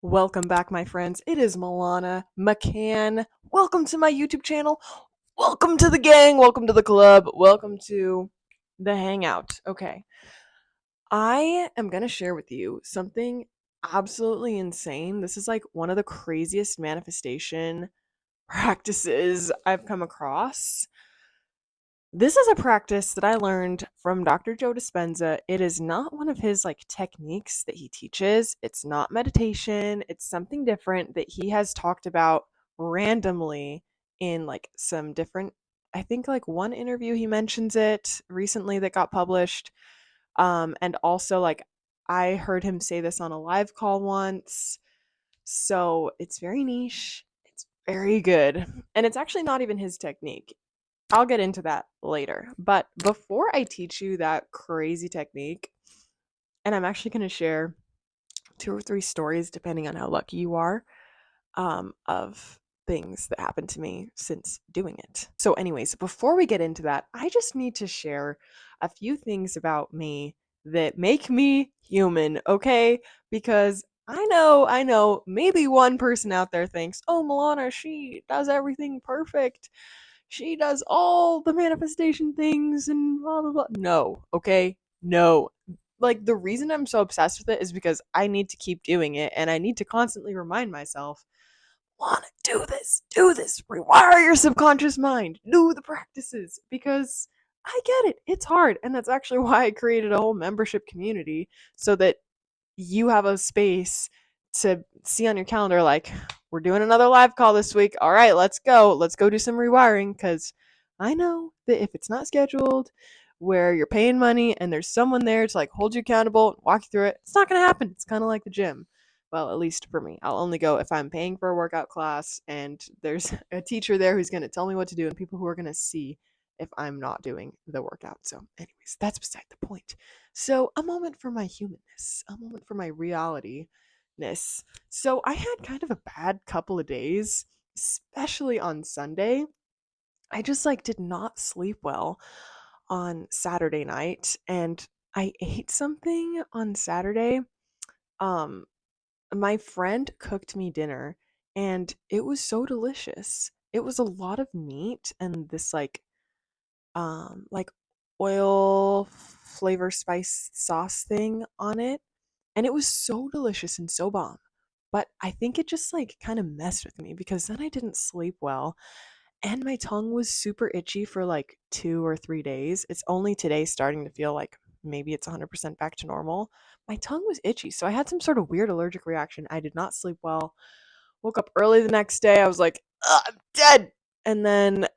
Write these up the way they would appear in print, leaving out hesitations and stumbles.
Welcome back, my friends. It is Milana McCann. Welcome to my YouTube channel. Welcome to the gang. Welcome to the club. Welcome to the hangout. Okay. I am going to share with you something absolutely insane. This is like one of the craziest manifestation practices I've come across. This is a practice that I learned from Dr. Joe Dispenza. It is not one of his like techniques that he teaches. It's not meditation. It's something different that he has talked about randomly in like some different, I think like one interview he mentions it recently that got published. And also like I heard him say this on a live call once. So it's very niche. It's very good. And it's actually not even his technique. I'll get into that later. But before I teach you that crazy technique, and I'm actually going to share two or three stories, depending on how lucky you are, of things that happened to me since doing it. So, anyways, before we get into that, I just need to share a few things about me that make me human, okay? Because I know, maybe one person out there thinks, oh, Milana, she does everything perfect. She does all the manifestation things and blah, blah, blah. No, okay? No. Like, the reason I'm so obsessed with it is because I need to keep doing it and I need to constantly remind myself, Lana, do this, rewire your subconscious mind, do the practices because I get it. It's hard. And that's actually why I created a whole membership community so that you have a space to see on your calendar like we're doing another live call this week. All right, let's go do some rewiring because I know that if it's not scheduled where you're paying money and there's someone there to like hold you accountable and walk you through it, it's not going to happen. It's kind of like the gym. Well, at least for me, I'll only go if I'm paying for a workout class and there's a teacher there who's going to tell me what to do and people who are going to see if I'm not doing the workout. So anyways, that's beside the point. So, a moment for my humanness, a moment for my reality ness. So, I had kind of a bad couple of days, especially on Sunday. I just like did not sleep well on Saturday night and I ate something on Saturday. Um my friend cooked me dinner and it was so delicious. It was a lot of meat and this like oil flavor spice sauce thing on it, and it was so delicious and so bomb. But I think it just like kind of messed with me because then I didn't sleep well and my tongue was super itchy for like 2 or 3 days. It's only today starting to feel like maybe it's 100% back to normal. My tongue was itchy, so I had some sort of weird allergic reaction. I did not sleep well. Woke up early the next day. I was like, "Ugh, I'm dead." And then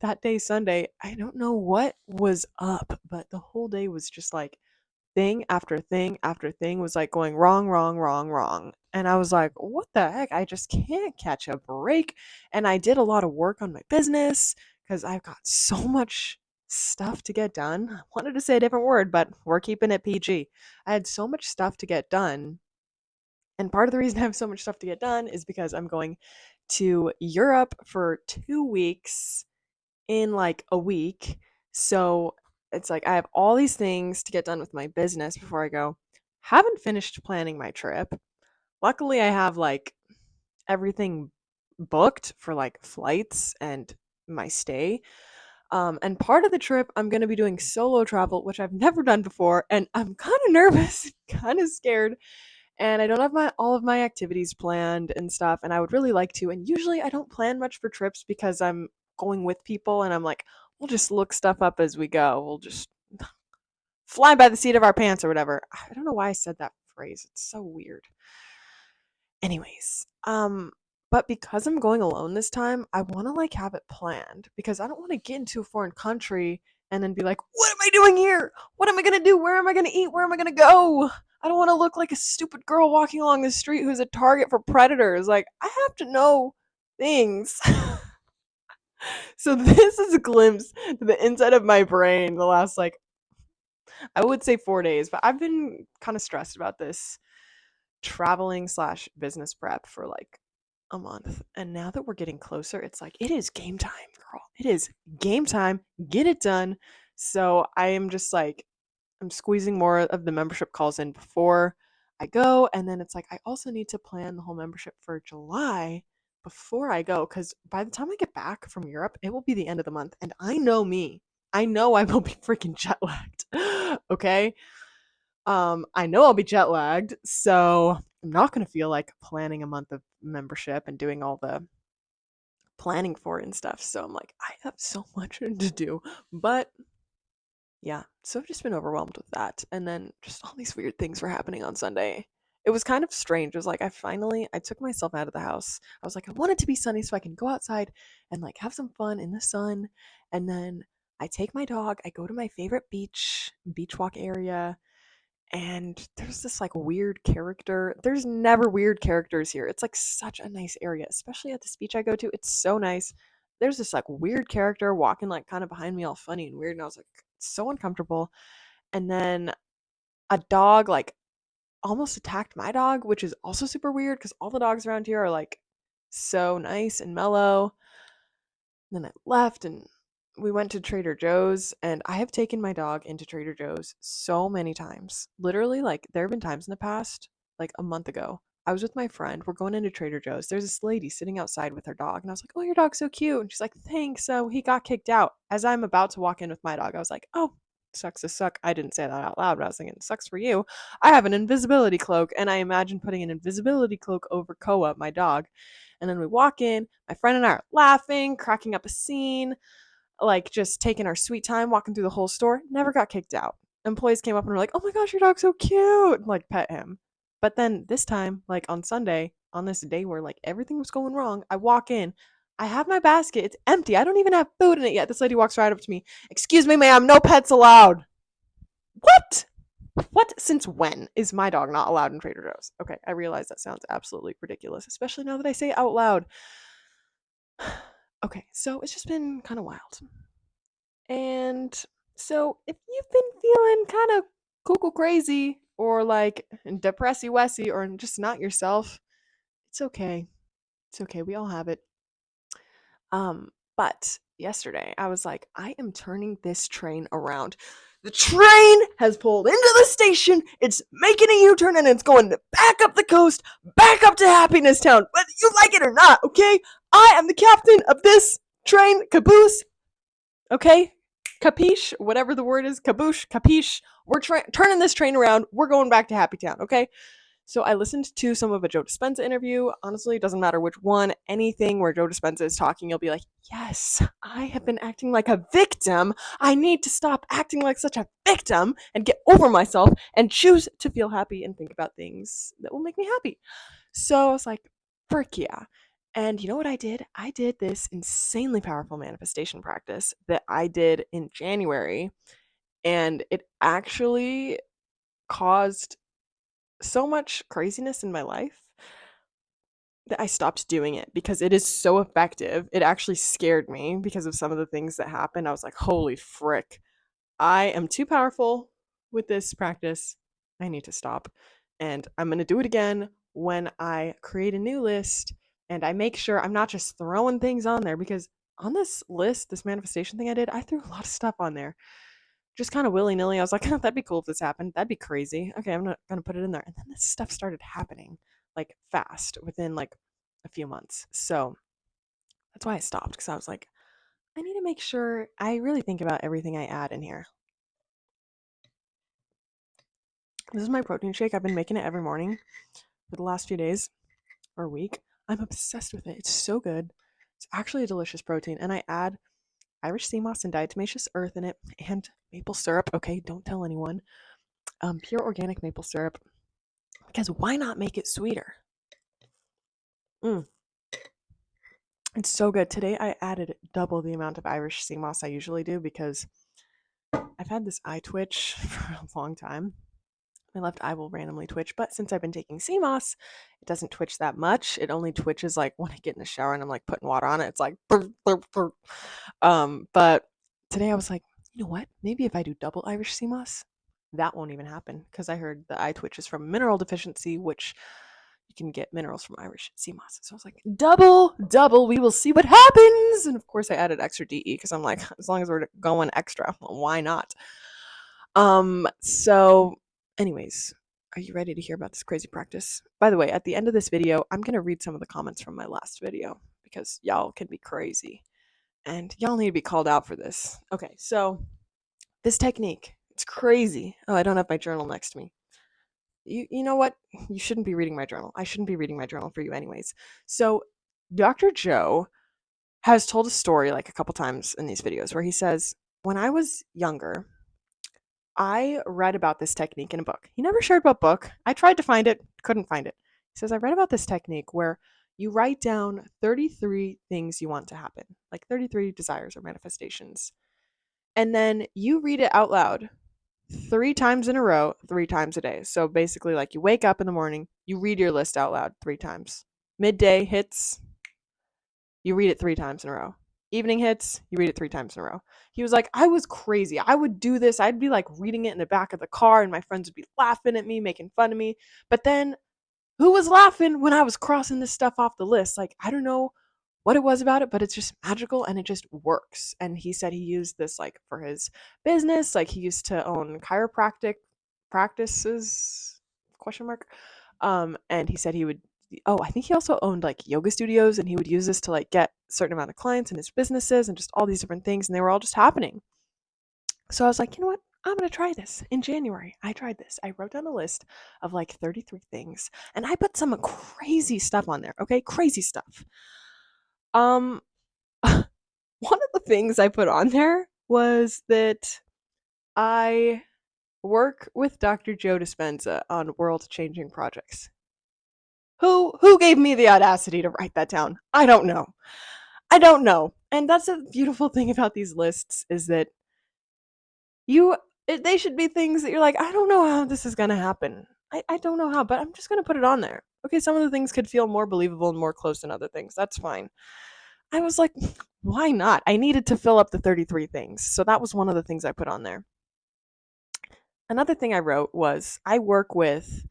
that day, Sunday, I don't know what was up, but the whole day was just like thing after thing after thing was like going wrong, wrong, wrong, wrong. And I was like, what the heck? I just can't catch a break. And I did a lot of work on my business because I've got so much stuff to get done. I wanted to say a different word, but we're keeping it PG. I had so much stuff to get done. And part of the reason I have so much stuff to get done is because I'm going to Europe for 2 weeks in like a week. So it's like I have all these things to get done with my business before I go. Haven't finished planning my trip. Luckily, I have like everything booked for like flights and my stay. And part of the trip, I'm going to be doing solo travel, which I've never done before. And I'm kind of nervous, kind of scared. And I don't have my all of my activities planned and stuff. And I would really like to. And usually I don't plan much for trips because I'm going with people and I'm like, we'll just look stuff up as we go. We'll just fly by the seat of our pants or whatever. I don't know why I said that phrase. It's so weird. Anyways, but because I'm going alone this time, I want to like have it planned because I don't want to get into a foreign country and then be like, what am I doing here? What am I going to do? Where am I going to eat? Where am I going to go? I don't want to look like a stupid girl walking along the street who's a target for predators. Like, I have to know things. So this is a glimpse to the inside of my brain the last like I would say 4 days, but I've been kind of stressed about this traveling slash business prep for like a month. And now that we're getting closer, it's like it is game time, girl. It is game time. Get it done. So I am just like I'm squeezing more of the membership calls in before I go, and then it's like I also need to plan the whole membership for July before I go, because by the time I get back from Europe, it will be the end of the month, and I know me. I know I will be freaking jet lagged. Okay? I know I'll be jet lagged, so I'm not going to feel like planning a month of membership and doing all the planning for it and stuff. So I'm like, I have so much to do. But yeah, so I've just been overwhelmed with that. And then just all these weird things were happening on Sunday. It was kind of strange. It was like I took myself out of the house. I was like, I want it to be sunny so I can go outside and like have some fun in the sun. And then I take my dog, I go to my favorite beach walk area, and there's this like weird character. There's never weird characters here. It's like such a nice area, especially at this beach I go to. It's so nice. There's this like weird character walking like kind of behind me, all funny and weird, and I was like so uncomfortable. And then a dog like almost attacked my dog, which is also super weird because all the dogs around here are like so nice and mellow. Then I left and we went to Trader Joe's, and I have taken my dog into Trader Joe's so many times. Literally, like, there have been times in the past, like a month ago, I was with my friend. We're going into Trader Joe's. There's this lady sitting outside with her dog, and I was like, "Oh, your dog's so cute." And she's like, "Thanks." So he got kicked out. As I'm about to walk in with my dog, I was like, "Oh, sucks to suck." I didn't say that out loud, but I was thinking, "Sucks for you." I have an invisibility cloak, and I imagine putting an invisibility cloak over Koa, my dog. And then we walk in. My friend and I are laughing, cracking up a scene, like just taking our sweet time, walking through the whole store. Never got kicked out. Employees came up and were like, "Oh my gosh, your dog's so cute," and like pet him. But then this time, like on Sunday, on this day where like everything was going wrong, I walk in. I have my basket. It's empty. I don't even have food in it yet. This lady walks right up to me. "Excuse me, ma'am, no pets allowed." What? What? Since when is my dog not allowed in Trader Joe's? Okay, I realize that sounds absolutely ridiculous, especially now that I say it out loud. Okay, so it's just been kind of wild. And so if you've been feeling kind of cuckoo crazy or like depressy wessy or just not yourself, it's okay. It's okay. We all have it. But yesterday I was like, I am turning this train around. The train has pulled into the station. It's making a U-turn and it's going back up the coast, back up to Happiness Town, whether you like it or not, okay? I am the captain of this train caboose, okay? Capiche? Whatever the word is. Caboosh? Capiche? We're turning this train around. We're going back to Happy Town, okay? So I listened to some of a Joe Dispenza interview. Honestly, it doesn't matter which one. Anything where Joe Dispenza is talking, you'll be like, yes, I have been acting like a victim. I need to stop acting like such a victim and get over myself and choose to feel happy and think about things that will make me happy. So I was like, frick yeah. And you know what I did? I did this insanely powerful manifestation practice that I did in January, and it actually caused so much craziness in my life that I stopped doing it because it is so effective. It actually scared me because of some of the things that happened. I was like, holy frick, I am too powerful with this practice. I need to stop. And I'm going to do it again when I create a new list and I make sure I'm not just throwing things on there, because on this list, this manifestation thing I did, I threw a lot of stuff on there. Just kind of willy nilly. I was like, that'd be cool if this happened. That'd be crazy. Okay, I'm not going to put it in there. And then this stuff started happening like fast within like a few months. So that's why I stopped, because I was like, I need to make sure I really think about everything I add in here. This is my protein shake. I've been making it every morning for the last few days or week. I'm obsessed with it. It's so good. It's actually a delicious protein. And I add Irish sea moss and diatomaceous earth in it and maple syrup. Okay, don't tell anyone. Pure organic maple syrup. Because why not make it sweeter? It's so good. Today I added double the amount of Irish sea moss I usually do because I've had this eye twitch for a long time. My left eye will randomly twitch, but since I've been taking sea moss, it doesn't twitch that much. It only twitches like when I get in the shower and I'm like putting water on it. It's like burp, burp, burp. But today I was like, you know what? Maybe if I do double Irish sea moss, that won't even happen, because I heard the eye twitch is from mineral deficiency, which you can get minerals from Irish sea moss. So I was like, double, we will see what happens. And of course I added extra DE because I'm like, as long as we're going extra, well, why not? So anyways, Are you ready to hear about this crazy practice? By the way, at the end of this video, I'm going to read some of the comments from my last video because y'all can be crazy and y'all need to be called out for this. Okay, so this technique, it's crazy. Oh, I don't have my journal next to me. You know what? You shouldn't be reading my journal. I shouldn't be reading my journal for you anyways. So, Dr. Joe has told a story like a couple times in these videos where he says, when I was younger, I read about this technique in a book. He never shared what book. I tried to find it, couldn't find it. He says, I read about this technique where you write down 33 things you want to happen, like 33 desires or manifestations. And then you read it out loud 3 times in a row, 3 times a day. So basically, like you wake up in the morning, you read your list out loud 3 times. Midday hits, you read it 3 times in a row. Evening hits, you read it 3 times in a row. He was like, I was crazy. I would do this. I'd be like reading it in the back of the car, and my friends would be laughing at me, making fun of me. But then who was laughing when I was crossing this stuff off the list? Like, I don't know what it was about it, but it's just magical and it just works. And he said he used this like for his business. Like he used to own chiropractic practices, question mark. And he said he would, oh, I think he also owned like yoga studios, and he would use this to like get a certain amount of clients in his businesses and just all these different things. And they were all just happening. So I was like, you know what? I'm going to try this. In January, I tried this. I wrote down a list of like 33 things, and I put some crazy stuff on there. Okay. Crazy stuff. Um, one of the things I put on there was that I work with Dr. Joe Dispenza on world-changing projects. Who gave me the audacity to write that down? I don't know. I don't know. And that's a beautiful thing about these lists is that they should be things that you're like, I don't know how this is going to happen. I don't know how, but I'm just going to put it on there. Okay, some of the things could feel more believable and more close than other things. That's fine. I was like, why not? I needed to fill up the 33 things. So that was one of the things I put on there. Another thing I wrote was I work with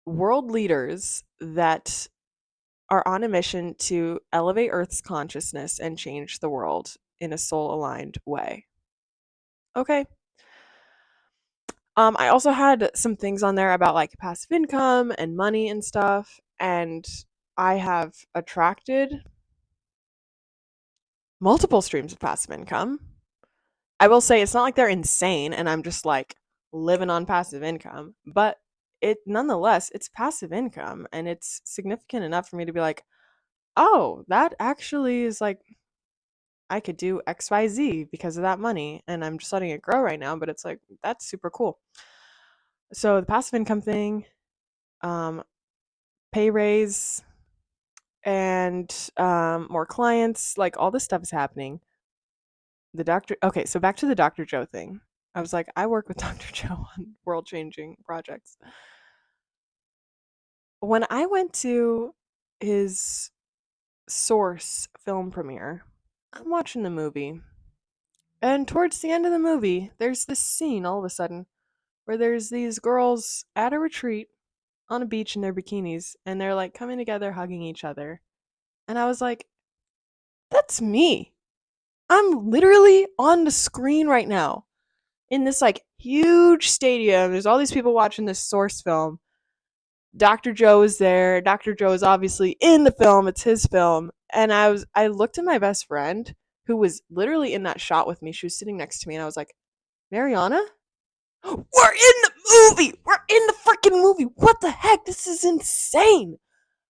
world leaders that are on a mission to elevate Earth's consciousness and change the world in a soul aligned way. Okay. I also had some things on there about like passive income and money and stuff. And I have attracted multiple streams of passive income. I will say it's not like they're insane and I'm just like living on passive income, but it nonetheless, it's passive income and it's significant enough for me to be like, oh, that actually is like I could do XYZ because of that money and I'm just letting it grow right now, but it's like that's super cool. So the passive income thing, pay raise and more clients, like all this stuff is happening. Okay, so back to the Dr. Joe thing. I was like, I work with Dr. Joe on world changing projects. When I went to his Source film premiere, I'm watching the movie. And towards the end of the movie, there's this scene all of a sudden where there's these girls at a retreat on a beach in their bikinis and they're like coming together, hugging each other. And I was like, that's me. I'm literally on the screen right now in this like huge stadium. There's all these people watching this Source film. Dr. Joe is there. Dr. Joe is obviously in the film. It's his film. And I looked at my best friend who was literally in that shot with me. She was sitting next to me and I was like, Mariana? We're in the movie! We're in the freaking movie! What the heck? This is insane!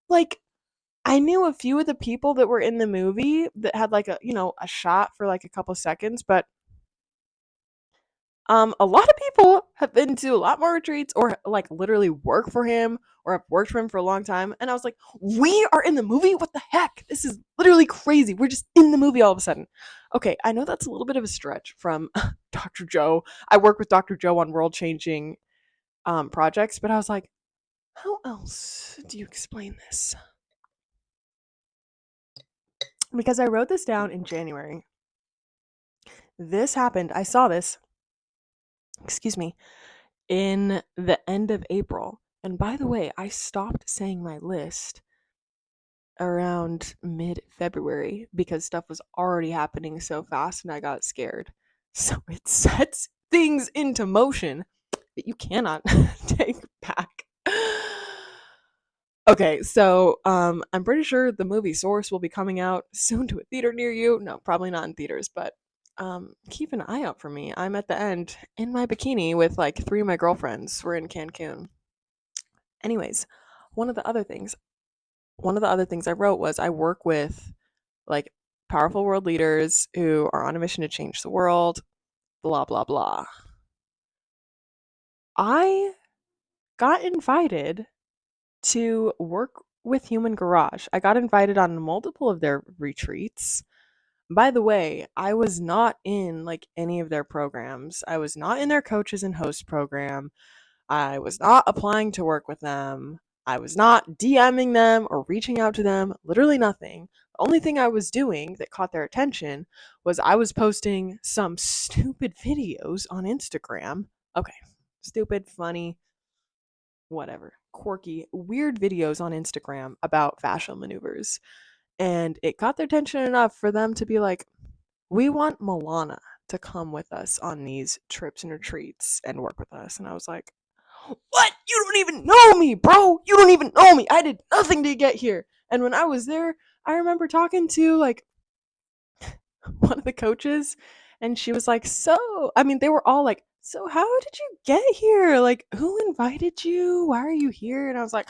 Like, I knew a few of the people that were in the movie that had like a shot for like a couple seconds, but a lot of people have been to a lot more retreats or like literally work for him or have worked for him for a long time. And I was like, we are in the movie? What the heck? This is literally crazy. We're just in the movie all of a sudden. Okay, I know that's a little bit of a stretch from Dr. Joe. I work with Dr. Joe on world changing projects, but I was like, how else do you explain this? Because I wrote this down in January. This happened. I saw this, excuse me, in the end of April. And by the way, I stopped saying my list around mid-February because stuff was already happening so fast and I got scared. So it sets things into motion. that you cannot take back. Okay, so I'm pretty sure the movie Source will be coming out soon to a theater near you. No, probably not in theaters, but keep an eye out for me. I'm at the end in my bikini with like three of my girlfriends. We're in Cancun. Anyways, one of the other things, one of the other things I wrote was I work with like powerful world leaders who are on a mission to change the world, blah blah blah. I got invited to work with Human Garage. I got invited on multiple of their retreats. By the way, I was not in like any of their programs. I was not in their coaches and host program. I was not applying to work with them. I was not DMing them or reaching out to them. Literally nothing. The only thing I was doing that caught their attention was I was posting some stupid videos on Instagram. Okay, stupid, funny, whatever, quirky, weird videos on Instagram about fascial maneuvers. And it got their attention enough for them to be like, we want Milana to come with us on these trips and retreats and work with us. And I was like, what? You don't even know me, bro. You don't even know me. I did nothing to get here. And when I was there, I remember talking to like one of the coaches, and she was like, so, I mean, they were all like, so how did you get here? Like, who invited you? Why are you here? And I was like,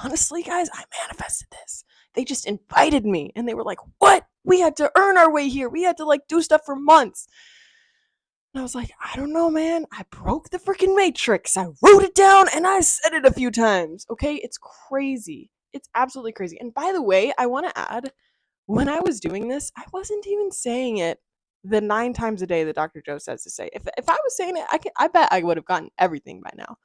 honestly, guys, I manifested this. They just invited me. And they were like, what? We had to earn our way here. We had to like do stuff for months. And I was like, I don't know, man. I broke the freaking matrix. I wrote it down and I said it a few times. Okay. It's crazy. It's absolutely crazy. And by the way, I want to add, when I was doing this, I wasn't even saying it the 9 times a day that Dr. Joe says to say. If I was saying it, I bet I would have gotten everything by now.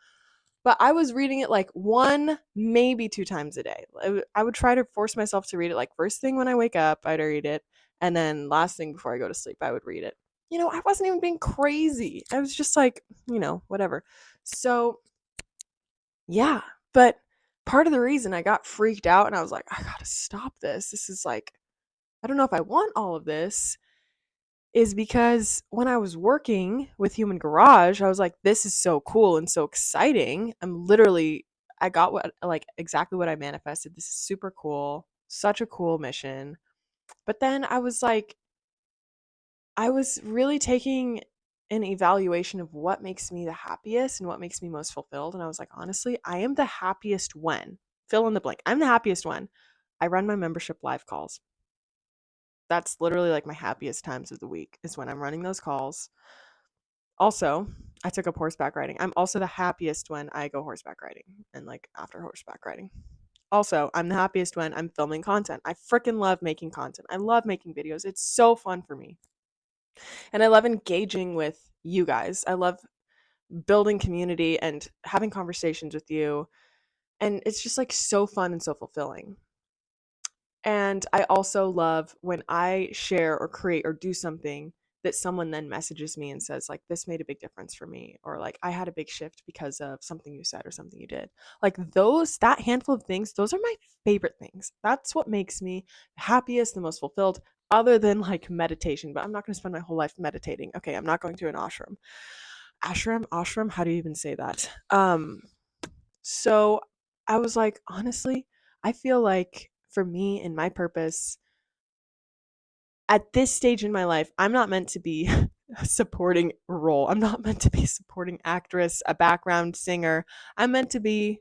But I was reading it like 1, maybe 2 times a day. I would try to force myself to read it like first thing when I wake up, I'd read it, and then last thing before I go to sleep, I would read it. I wasn't even being crazy. I was just like, whatever. So, yeah, but part of the reason I got freaked out and I was like, I gotta stop this. This is like, I don't know if I want all of this, is because when I was working with Human Garage, I was like, this is so cool and so exciting. I got what, like, exactly what I manifested. This is super cool. Such a cool mission. But then I was like, I was really taking an evaluation of what makes me the happiest and what makes me most fulfilled. And I was like, honestly, I am the happiest when, fill in the blank, I'm the happiest when I run my membership live calls. That's literally like my happiest times of the week is when I'm running those calls. Also, I took up horseback riding. I'm also the happiest when I go horseback riding and like after horseback riding. Also, I'm the happiest when I'm filming content. I freaking love making content. I love making videos. It's so fun for me. And I love engaging with you guys. I love building community and having conversations with you. And it's just like so fun and so fulfilling. And I also love when I share or create or do something that someone then messages me and says, like, this made a big difference for me, or like, I had a big shift because of something you said or something you did. Like, that handful of things, those are my favorite things. That's what makes me the happiest, the most fulfilled, other than like meditation. But I'm not going to spend my whole life meditating. Okay, I'm not going to an ashram. Ashram, how do you even say that? So I was like, honestly, I feel like for me and my purpose at this stage in my life, I'm not meant to be a supporting role. I'm not meant to be a supporting actress, a background singer. I'm meant to be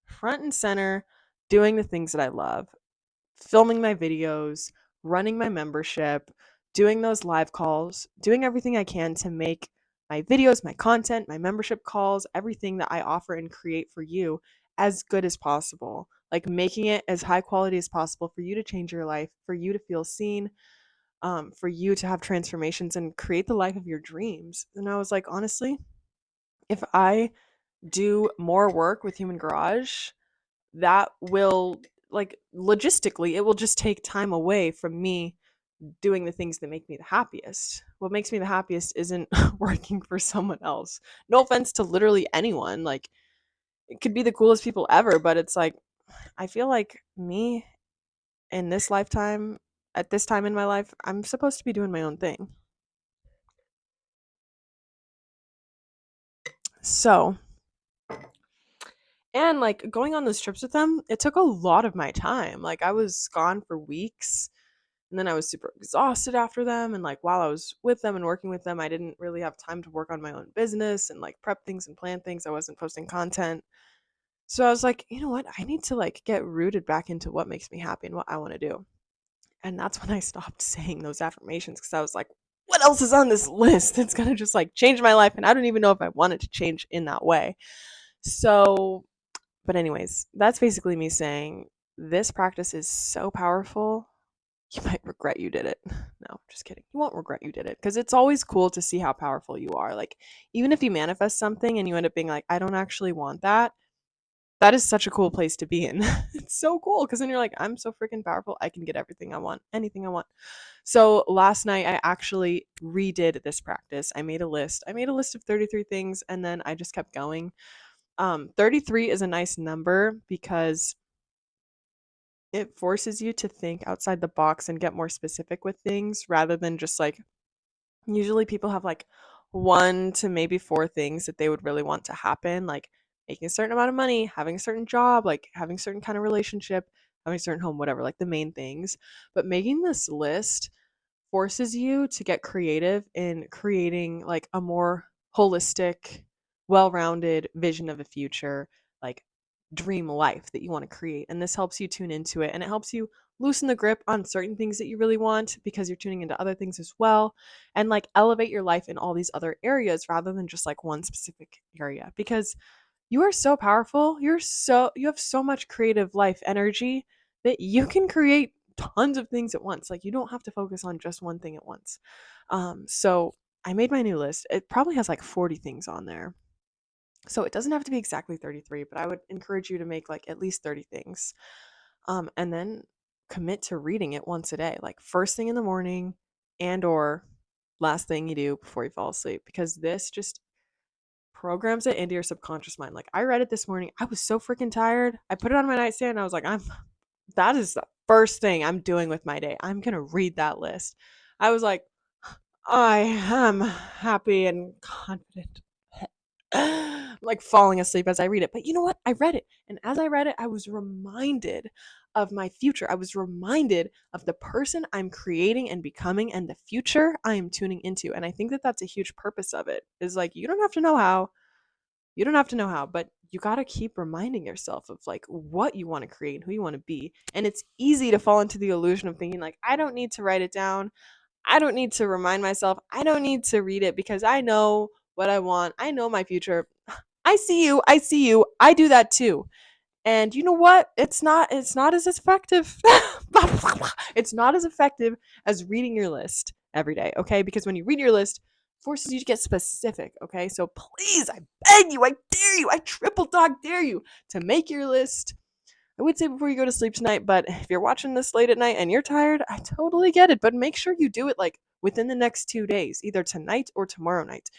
front and center, doing the things that I love, filming my videos, running my membership, doing those live calls, doing everything I can to make my videos, my content, my membership calls, everything that I offer and create for you as good as possible. Like making it as high quality as possible for you to change your life, for you to feel seen, for you to have transformations and create the life of your dreams. And I was like, honestly, if I do more work with Human Garage, that will, like, logistically, it will just take time away from me doing the things that make me the happiest. What makes me the happiest isn't working for someone else. No offense to literally anyone. Like, it could be the coolest people ever, but it's like, I feel like me in this lifetime, at this time in my life, I'm supposed to be doing my own thing. So, And like going on those trips with them, it took a lot of my time. Like I was gone for weeks and then I was super exhausted after them. And like while I was with them and working with them, I didn't really have time to work on my own business and like prep things and plan things. I wasn't posting content. So I was like, you know what? I need to like get rooted back into what makes me happy and what I want to do. And that's when I stopped saying those affirmations because I was like, what else is on this list that's going to just like change my life? And I don't even know if I want it to change in that way. So, but anyways, that's basically me saying this practice is so powerful. You might regret you did it. No, just kidding. You won't regret you did it because it's always cool to see how powerful you are. Like, even if you manifest something and you end up being like, I don't actually want that, that is such a cool place to be in. It's so cool because then you're like, I'm so freaking powerful. I can get everything I want, anything I want. So last night I actually redid this practice. I made a list. I made a list of 33 things and then I just kept going. 33 is a nice number because it forces you to think outside the box and get more specific with things rather than just like usually people have like one to maybe four things that they would really want to happen, like making a certain amount of money, having a certain job, like having a certain kind of relationship, having a certain home, whatever, like the main things. But making this list forces you to get creative in creating like a more holistic, well-rounded vision of a future, like dream life that you want to create. And this helps you tune into it and it helps you loosen the grip on certain things that you really want because you're tuning into other things as well and like elevate your life in all these other areas rather than just like one specific area because you are so powerful. You have so much creative life energy that you can create tons of things at once. Like you don't have to focus on just one thing at once. So I made my new list. It probably has like 40 things on there. So it doesn't have to be exactly 33, but I would encourage you to make like at least 30 things. And then commit to reading it once a day, like first thing in the morning and or last thing you do before you fall asleep because this just programs it into your subconscious mind. Like I read it this morning. I was so freaking tired. I put it on my nightstand and I was like, that is the first thing I'm doing with my day. I'm going to read that list. I was like, I am happy and confident. I'm like falling asleep as I read it. But you know what? I read it. And as I read it, I was reminded of my future. I was reminded of the person I'm creating and becoming and the future I am tuning into. And I think that that's a huge purpose of it is like, you don't have to know how. You don't have to know how, but you got to keep reminding yourself of like what you want to create and who you want to be. And it's easy to fall into the illusion of thinking like, I don't need to write it down. I don't need to remind myself. I don't need to read it because I know what I want. I know my future. I see you. I see you. I do that too. And you know what? It's not as effective. It's not as effective as reading your list every day, okay? Because when you read your list, it forces you to get specific, okay? So please, I beg you, I dare you, I triple dog dare you to make your list. I would say before you go to sleep tonight, but if you're watching this late at night and you're tired, I totally get it. But make sure you do it like within the next 2 days, either tonight or tomorrow night.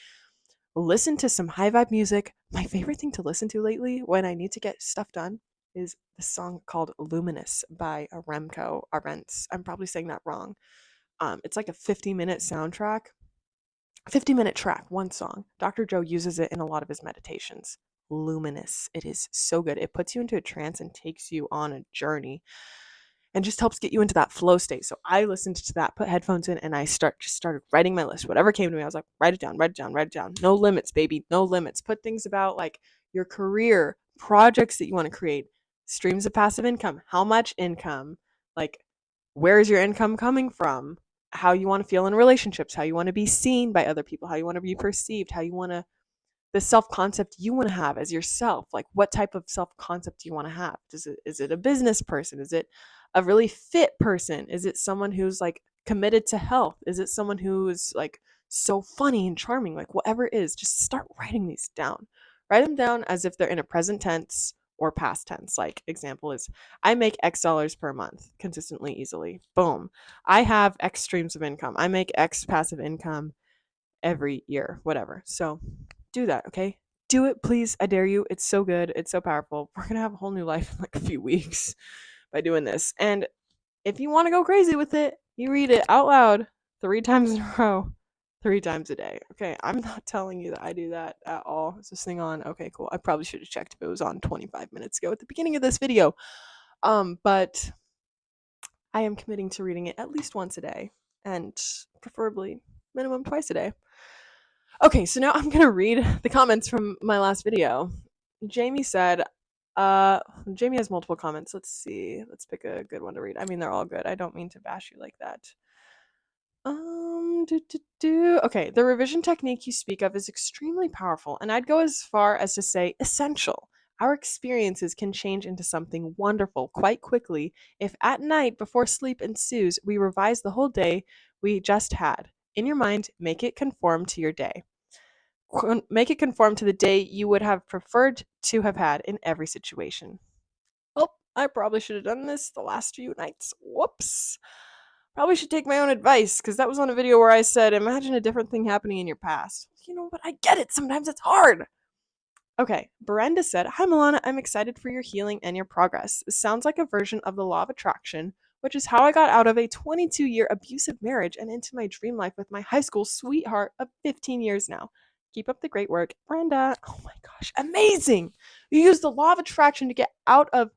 Listen to some high vibe music. My favorite thing to listen to lately when I need to get stuff done is this song called Luminous by Aremco Arents. I'm probably saying that wrong. It's like a 50-minute soundtrack, 50-minute track, one song. Dr. Joe uses it in a lot of his meditations. Luminous. It is so good. It puts you into a trance and takes you on a journey and just helps get you into that flow state. So I listened to that, put headphones in, and I started writing my list. Whatever came to me, I was like, write it down, write it down, write it down. No limits, baby, no limits. Put things about like your career, projects that you want to create, streams of passive income, how much income, like where is your income coming from, how you want to feel in relationships, how you want to be seen by other people, how you want to be perceived, how you want to the self concept you want to have as yourself. Like what type of self concept do you want to have? Is it a business person? Is it a really fit person? Is it someone who's like committed to health? Is it someone who's like so funny and charming? Like whatever it is, just start writing these down. Write them down as if they're in a present tense or past tense. Like example is I make X dollars per month consistently, easily. Boom. I have X streams of income. I make X passive income every year, whatever. So do that, okay? Do it, please. I dare you. It's so good. It's so powerful. We're going to have a whole new life in like a few weeks by doing this. And if you want to go crazy with it, you read it out loud 3 times in a row. 3 times a day. Okay, I'm not telling you that I do that at all. Is this thing on? Okay, cool. I probably should have checked if it was on 25 minutes ago at the beginning of this video. But I am committing to reading it at least once a day, and preferably minimum twice a day. Okay, so now I'm gonna read the comments from my last video. Jamie said, Jamie has multiple comments. Let's see. Let's pick a good one to read. I mean, they're all good. I don't mean to bash you like that. Okay, the revision technique you speak of is extremely powerful, and I'd go as far as to say essential. Our experiences can change into something wonderful quite quickly if at night before sleep ensues, we revise the whole day we just had. In your mind, make it conform to your day. Make it conform to the day you would have preferred to have had in every situation. Oh, I probably should have done this the last few nights. Whoops. Probably should take my own advice, because that was on a video where I said, imagine a different thing happening in your past. You know, but I get it. Sometimes it's hard. Okay, Brenda said, Hi Milana, I'm excited for your healing and your progress. This sounds like a version of the law of attraction, which is how I got out of a 22-year abusive marriage and into my dream life with my high school sweetheart of 15 years now. Keep up the great work, Brenda. Oh my gosh, amazing! You used the law of attraction to get out of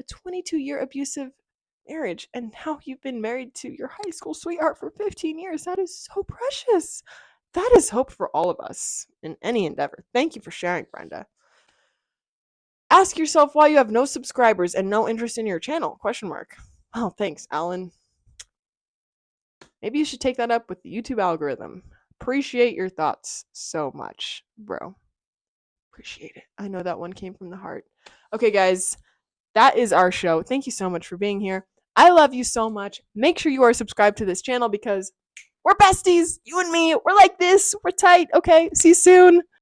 a 22-year abusive marriage, and now you've been married to your high school sweetheart for 15 years. That is so precious. That is hope for all of us in any endeavor. Thank you for sharing, Brenda. Ask yourself why you have no subscribers and no interest in your channel? Question mark. Oh, thanks, Alan. Maybe you should take that up with the YouTube algorithm. Appreciate your thoughts so much, bro. Appreciate it. I know that one came from the heart. Okay, guys, that is our show. Thank you so much for being here. I love you so much. Make sure you are subscribed to this channel because we're besties. You and me, we're like this. We're tight. Okay, see you soon.